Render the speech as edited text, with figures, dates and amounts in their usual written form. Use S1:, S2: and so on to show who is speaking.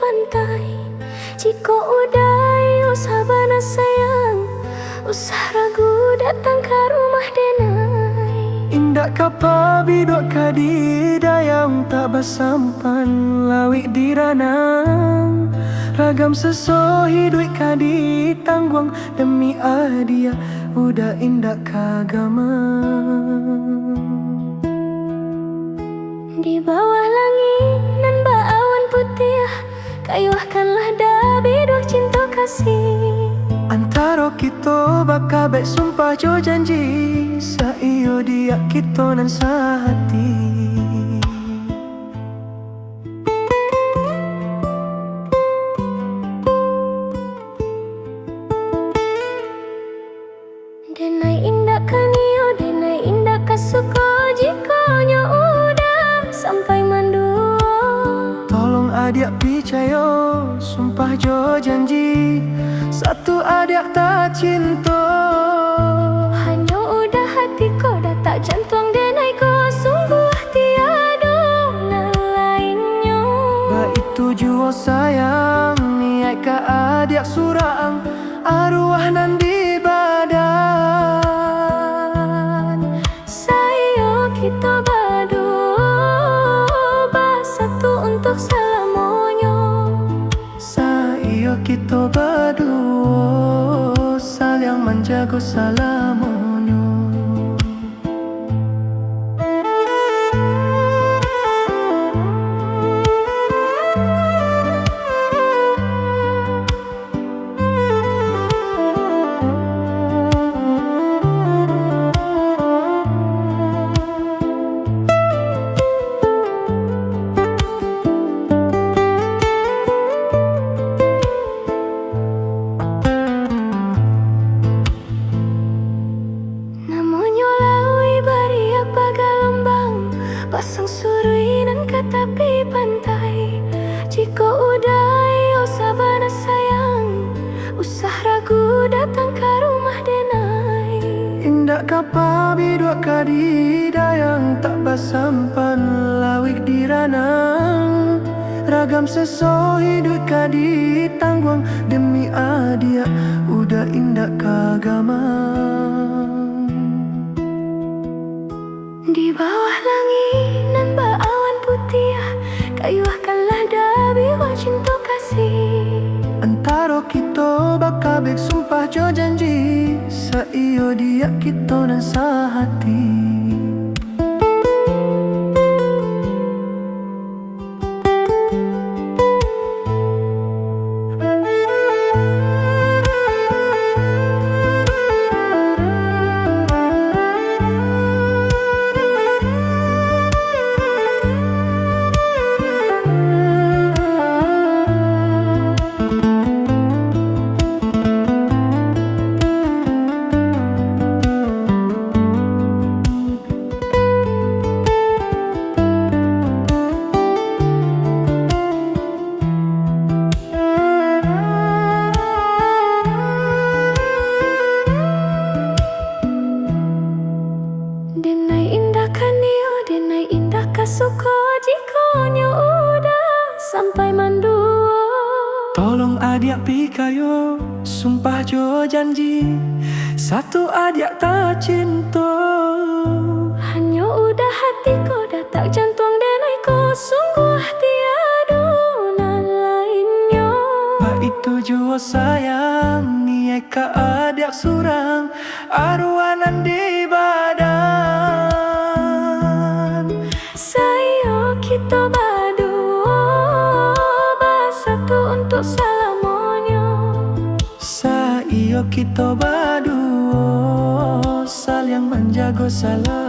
S1: pantai. Jika udai usah bana sayang, usah ragu datang ke rumah denai.
S2: Indak kapa bidok kadi dayang tak bersampan lawik di ranang. Ragam sesohi duit kadi tangguang demi adia udah indak kagama.
S1: Di bawah langit nan baawan putih, kayuhkanlah dah bidok cinta kasih.
S2: Antara kita bakal baik sumpah jo janji, saiyo dia kita nan sehati.
S1: Denai indah kanio, denai indah kasuko, jika nyo udah sampai mandu.
S2: Tolong adik percaya, sumpah jo janji, satu adik tak cinta.
S1: Hanya udah hatiku dah tak jantung denai ko, sungguh tiada nan lainnya.
S2: Baik tujuan sayang, niat ke adik surang, arwah nan di badan.
S1: Sayo kita berdua bersatu untuk selamanya.
S2: Sayo kita berdua saling menjaga selamanya.
S1: Pasang surui dan ke tepi pantai. Jika udai usah bana sayang, usah ragu datang ke rumah denai.
S2: Indak kapa bidok kadi dayang tak bersampan lawik di ranang. Ragam seso hidup kadi tangguang demi adia udah indak kagama.
S1: Di bawah langit nan baawan putih, kayuhkanlah dah biwa cinta kasih.
S2: Antara kita bakal baik sumpah jo janji, saiyo dia kita nan sehati.
S1: Denai indah kanio, denai indah kasuko, jika nyo udah sampai mandua.
S2: Tolong adik pikayo, sumpah jo janji, satu adik tak cinta.
S1: Hanya udah hatiku dah tak jantung denai ko, sungguh tiada nan lainnya.
S2: Baik tujuan sayang, niat ke adik surang, arwah nan di badan.
S1: Sayo kita berdua bersatu untuk selamanya.
S2: Sayo kita berdua saling menjaga salam.